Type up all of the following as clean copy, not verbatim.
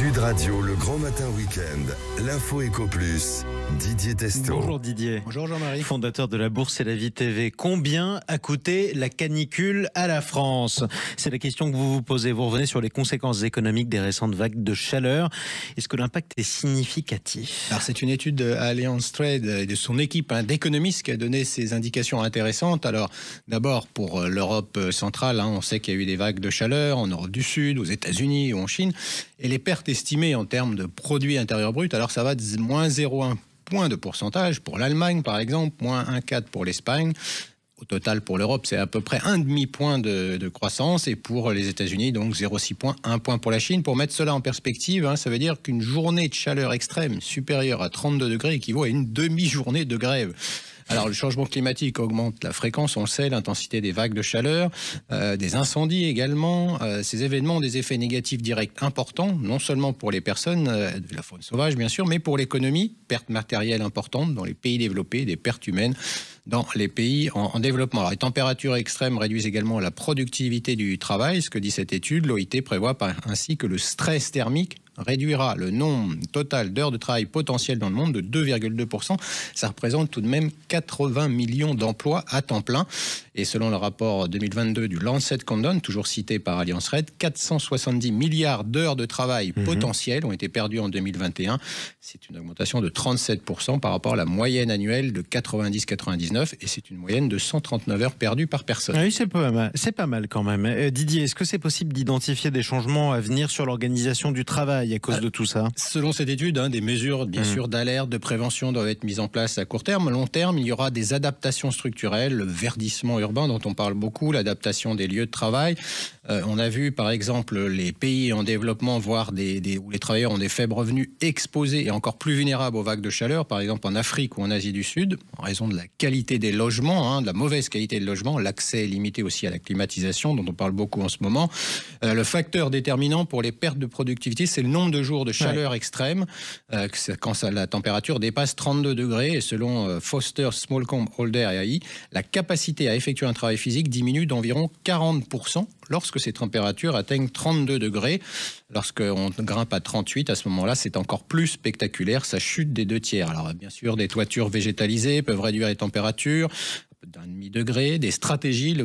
Sud Radio, le grand matin week-end, l'info Éco Plus, Didier Testo. Bonjour Didier. Bonjour Jean-Marie. Fondateur de la Bourse et la Vie TV. Combien a coûté la canicule à la France? C'est la question que vous vous posez. Vous revenez sur les conséquences économiques des récentes vagues de chaleur. Est-ce que l'impact est significatif? Alors c'est une étude de Allianz Trade et de son équipe d'économistes qui a donné ces indications intéressantes. Alors d'abord pour l'Europe centrale, on sait qu'il y a eu des vagues de chaleur en Europe du Sud, aux États-Unis ou en Chine. Et les pertes estimées en termes de produit intérieur brut, alors ça va de moins 0,1 point de pourcentage pour l'Allemagne par exemple, moins 1,4 pour l'Espagne. Au total pour l'Europe, c'est à peu près un demi-point de croissance, et pour les États-Unis, donc 0,6 points, 1 point pour la Chine. Pour mettre cela en perspective, ça veut dire qu'une journée de chaleur extrême supérieure à 32 degrés équivaut à une demi-journée de grève. Alors le changement climatique augmente la fréquence, on le sait, l'intensité des vagues de chaleur, des incendies également. Ces événements ont des effets négatifs directs importants, non seulement pour les personnes, de la faune sauvage bien sûr, mais pour l'économie, pertes matérielles importantes dans les pays développés, des pertes humaines dans les pays en développement. Alors, les températures extrêmes réduisent également la productivité du travail. Ce que dit cette étude, l'OIT prévoit ainsi que le stress thermique réduira le nombre total d'heures de travail potentielles dans le monde de 2,2%. Ça représente tout de même 80 millions d'emplois à temps plein. Et selon le rapport 2022 du Lancet Countdown, toujours cité par Allianz Trade, 470 milliards d'heures de travail potentielles ont été perdues en 2021. C'est une augmentation de 37% par rapport à la moyenne annuelle de 90-99. Et c'est une moyenne de 139 heures perdues par personne. Oui, c'est pas mal quand même. Didier, est-ce que c'est possible d'identifier des changements à venir sur l'organisation du travail à cause de tout ça? Selon cette étude, des mesures bien sûr d'alerte, de prévention doivent être mises en place à court terme. À long terme, il y aura des adaptations structurelles, le verdissement urbain dont on parle beaucoup, l'adaptation des lieux de travail. On a vu par exemple les pays en développement, voire où les travailleurs ont des faibles revenus, exposés et encore plus vulnérables aux vagues de chaleur, par exemple en Afrique ou en Asie du Sud, en raison de la qualité des logements, de la mauvaise qualité des logements, l'accès est limité aussi à la climatisation dont on parle beaucoup en ce moment. Le facteur déterminant pour les pertes de productivité, c'est le nombre de jours de chaleur extrême, quand la température dépasse 32 degrés. Et selon Foster, Smallcombe, Holder et AI, la capacité à effectuer un travail physique diminue d'environ 40% lorsque ces températures atteignent 32 degrés. Lorsqu'on grimpe à 38, à ce moment-là, c'est encore plus spectaculaire, ça chute des 2/3. Alors bien sûr, des toitures végétalisées peuvent réduire les températures d'un demi-degré, des stratégies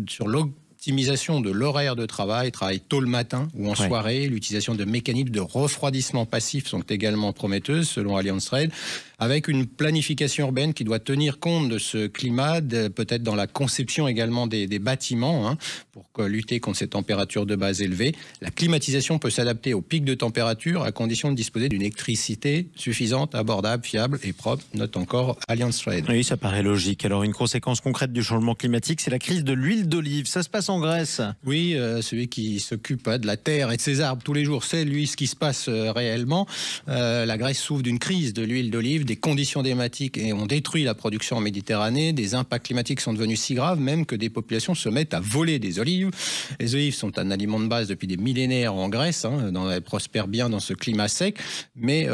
sur l'optimisation de l'horaire de travail tôt le matin ou en soirée, l'utilisation de mécanismes de refroidissement passif sont également prometteuses selon Allianz Trade, avec une planification urbaine qui doit tenir compte de ce climat, peut-être dans la conception également des bâtiments, pour lutter contre ces températures de base élevées. La climatisation peut s'adapter aux pics de température à condition de disposer d'une électricité suffisante, abordable, fiable et propre, note encore Allianz Trade. Oui, ça paraît logique. Alors une conséquence concrète du changement climatique, c'est la crise de l'huile d'olive. Ça se passe en Grèce. Oui, celui qui s'occupe de la terre et de ses arbres tous les jours, c'est lui ce qui se passe réellement. La Grèce souffre d'une crise de l'huile d'olive, des conditions climatiques ont détruit la production en Méditerranée, des impacts climatiques sont devenus si graves même que des populations se mettent à voler des olives. Les olives sont un aliment de base depuis des millénaires en Grèce, elles prospèrent bien dans ce climat sec, mais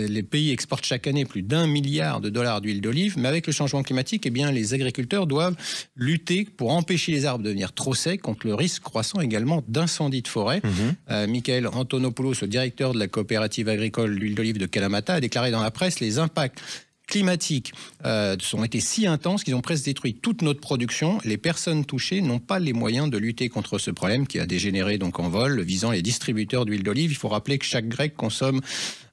les pays exportent chaque année plus d'1 milliard de dollars d'huile d'olive. Mais avec le changement climatique, les agriculteurs doivent lutter pour empêcher les arbres de devenir trop secs, contre le risque croissant également d'incendie de forêt. Michael Antonopoulos, le directeur de la coopérative agricole l'huile d'olive de Kalamata, a déclaré dans la presse: les impacts climatiques ont été si intenses qu'ils ont presque détruit toute notre production. Les personnes touchées n'ont pas les moyens de lutter contre ce problème qui a dégénéré donc en vol, visant les distributeurs d'huile d'olive. Il faut rappeler que chaque Grec consomme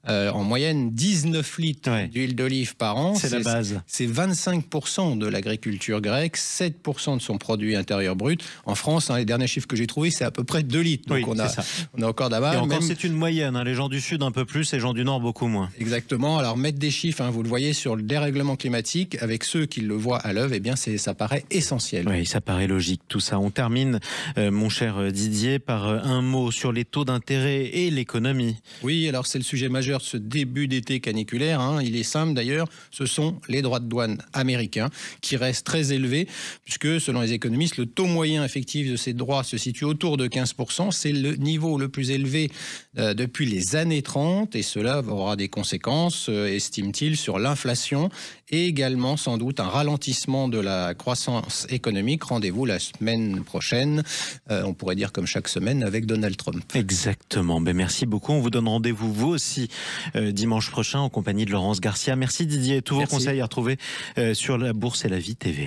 en moyenne 19 litres d'huile d'olive par an. C'est la base. C'est 25% de l'agriculture grecque, 7% de son produit intérieur brut. En France, les derniers chiffres que j'ai trouvés, c'est à peu près 2 litres. Donc on a encore d'avance. Et encore, c'est une moyenne. Les gens du Sud un peu plus, les gens du Nord beaucoup moins. Exactement. Alors mettre des chiffres, vous le voyez sur le dérèglement climatique, avec ceux qui le voient à l'œuvre, ça paraît essentiel. Oui, ça paraît logique tout ça. On termine, mon cher Didier, par un mot sur les taux d'intérêt et l'économie. Oui, alors c'est le sujet majeur de ce début d'été caniculaire. Il est simple d'ailleurs, ce sont les droits de douane américains qui restent très élevés, puisque selon les économistes, le taux moyen effectif de ces droits se situe autour de 15%. C'est le niveau le plus élevé depuis les années 30, et cela aura des conséquences, estime-t-il, sur l'inflation et également sans doute un ralentissement de la croissance économique. Rendez-vous la semaine prochaine, on pourrait dire comme chaque semaine, avec Donald Trump. Exactement. Ben, merci beaucoup. On vous donne rendez-vous vous aussi dimanche prochain en compagnie de Laurence Garcia. Merci Didier. Tous vos conseils à retrouver sur la Bourse et la Vie TV.